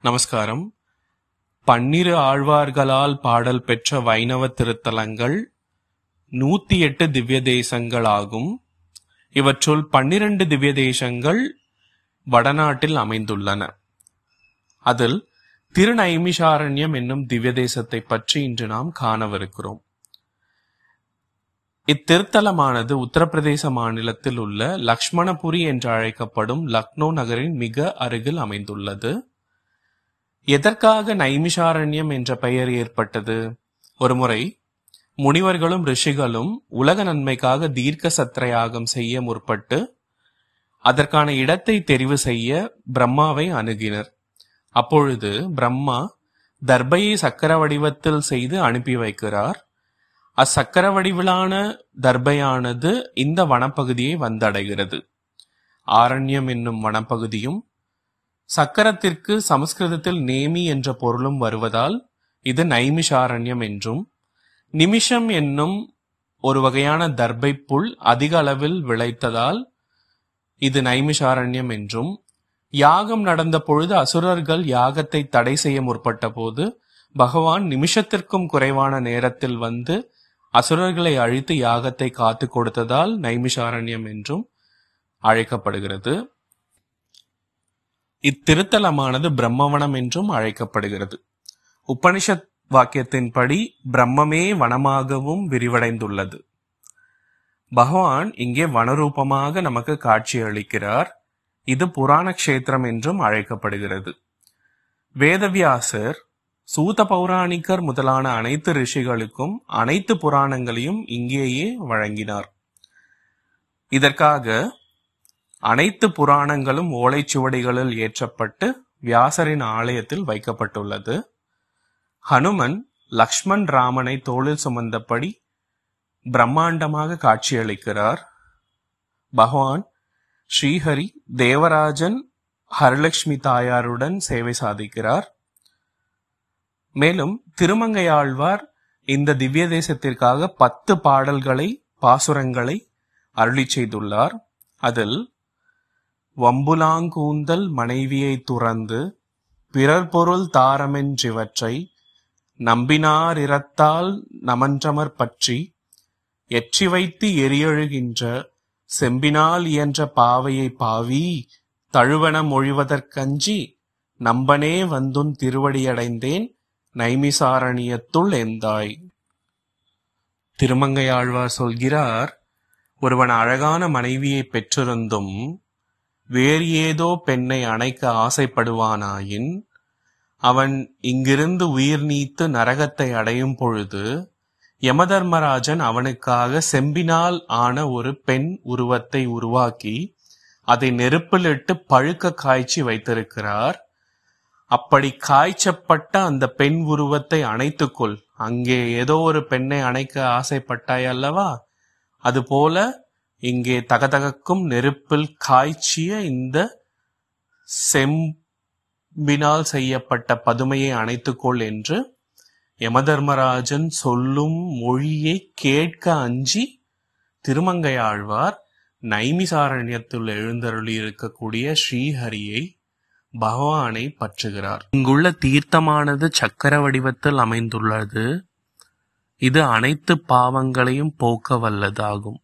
நமஸ்காரம். 12 ஆழ்வார்களால் பாடல் பெற்ற வைணவ திருத்தலங்கள் 108 திவ்ய தேசங்கள் ஆகும். இவற்றுள் 12 திவ்ய தேசங்கள் வடநாட்டில் அமைந்துள்ளன. அதில் திருநைமிஷாரண்யம் என்னும் திவ்ய தேசத்தை பற்றி இன்று நாம் காணவிருக்கிறோம். இத்திருத்தலமானது உத்தரப்பிரதேச மாநிலத்தில் உள்ள லக்ஷ்மணபுரி என்று அழைக்கப்படும் லக்னோ நகரின் மிக அருகில் அமைந்துள்ளது. எதற்காக நைமிஷாரண்யம் என்ற பெயர் ஏற்பட்டது? ஒருமுறை முனிவர்களும் ரிஷிகளும் உலக நன்மைக்காக தீர்க்க சத்திர யாகம் செய்ய முற்பட்டு அதற்கான இடத்தை தெரிவு செய்ய பிரம்மாவை அணுகினர். அப்பொழுது பிரம்மா தர்பையை சக்கர வடிவத்தில் செய்து அனுப்பி வைக்கிறார். அச்சக்கர வடிவிலான தர்பையானது இந்த வனப்பகுதியை வந்தடைகிறது. ஆரண்யம் என்னும் வனப்பகுதியும் சக்கரத்திற்கு சமஸ்கிருதத்தில் நேமி என்ற பொருளும் வருவதால் இது நைமிஷாரண்யம் என்றும், நிமிஷம் என்னும் ஒரு வகையான தர்பை புல் அதிக அளவில் விளைத்ததால் இது நைமிஷாரண்யம் என்றும், யாகம் நடந்த பொழுது அசுரர்கள் யாகத்தை தடை செய்ய முற்பட்ட போது பகவான் நிமிஷத்திற்கும் குறைவான நேரத்தில் வந்து அசுரர்களை அழித்து யாகத்தை காத்து கொடுத்ததால் நைமிஷாரண்யம் என்றும் அழைக்கப்படுகிறது. இத்திருத்தலமானது பிரம்மவனம் என்றும் அழைக்கப்படுகிறது. உபனிஷத் வாக்கியத்தின்படி பிரம்மமே வனமாகவும் விரிவடைந்துள்ளது. பகவான் இங்கே வனரூபமாக நமக்கு காட்சி அளிக்கிறார். இது புராண கஷேத்திரம் என்றும் அழைக்கப்படுகிறது. வேதவியாசர், சூத பௌராணிகர் முதலான அனைத்து ரிஷிகளுக்கும் அனைத்து புராணங்களையும் இங்கேயே வழங்கினார். இதற்காக அனைத்து புராணங்களும் ஓலைச்சுவடிகளில் ஏற்றப்பட்டு வியாசரின் ஆலயத்தில் வைக்கப்பட்டுள்ளது. ஹனுமன் லக்ஷ்மண் ராமனை தோளில் சுமந்தபடி பிரம்மாண்டமாக காட்சியளிக்கிறார். பகவான் ஸ்ரீஹரி தேவராஜன் ஹரலட்சுமி தாயாருடன் சேவை சாதிக்கிறார். மேலும் திருமங்கையாழ்வார் இந்த திவ்ய தேசத்திற்காக 10 பாடல்களை பாசுரங்களை அருளி செய்துள்ளார். அதில் வம்புலாங்கூந்தல் மனைவியை துறந்து பிறர் பொருள் தாரமென்றிவற்றை நம்பினார் இரத்தால் நமன்றமர் பற்றி எற்றி வைத்து எரியழுகின்ற செம்பினால் இயன்ற பாவையை பாவி தழுவன மொழிவதற்கஞ்சி நம்பனே வந்துன் திருவடியடைந்தேன் நைமிசாரண்யத்துள் எந்தாய். திருமங்கையாழ்வார் சொல்கிறார், ஒருவன் அழகான மனைவியை பெற்றிருந்தும் வேறு ஏதோ பெண்ணை அணைக்க ஆசைப்படுவானாயின் அவன் இங்கிருந்து உயிர் நீத்து நரகத்தை அடையும் பொழுது யமதர்மராஜன் அவனுக்காக செம்பினால் ஆன ஒரு பெண் உருவத்தை உருவாக்கி அதை நெருப்பிலிட்டு பழுக்க காய்ச்சி வைத்திருக்கிறார். அப்படி காய்ச்சப்பட்ட அந்த பெண் உருவத்தை அணைத்துக்கொள். அங்கே ஏதோ ஒரு பெண்ணை அணைக்க ஆசைப்பட்டாய் அல்லவா, அதுபோல இங்கே தகதகக்கும் நெருப்பில் காய்ச்சிய இந்த செம்பினால் செய்யப்பட்ட பதுமையை அணைத்துக்கொள் என்று யமதர்மராஜன் சொல்லும் மொழியை கேட்க அஞ்சி திருமங்கையாழ்வார் நைமிசாரண்யத்தில் எழுந்தருளி இருக்கக்கூடிய ஸ்ரீஹரியை பகவானை பற்றுகிறார். இங்குள்ள தீர்த்தமானது சக்கர வடிவத்தில் அமைந்துள்ளது. இது அனைத்து பாவங்களையும் போக்க வல்லதாகும்.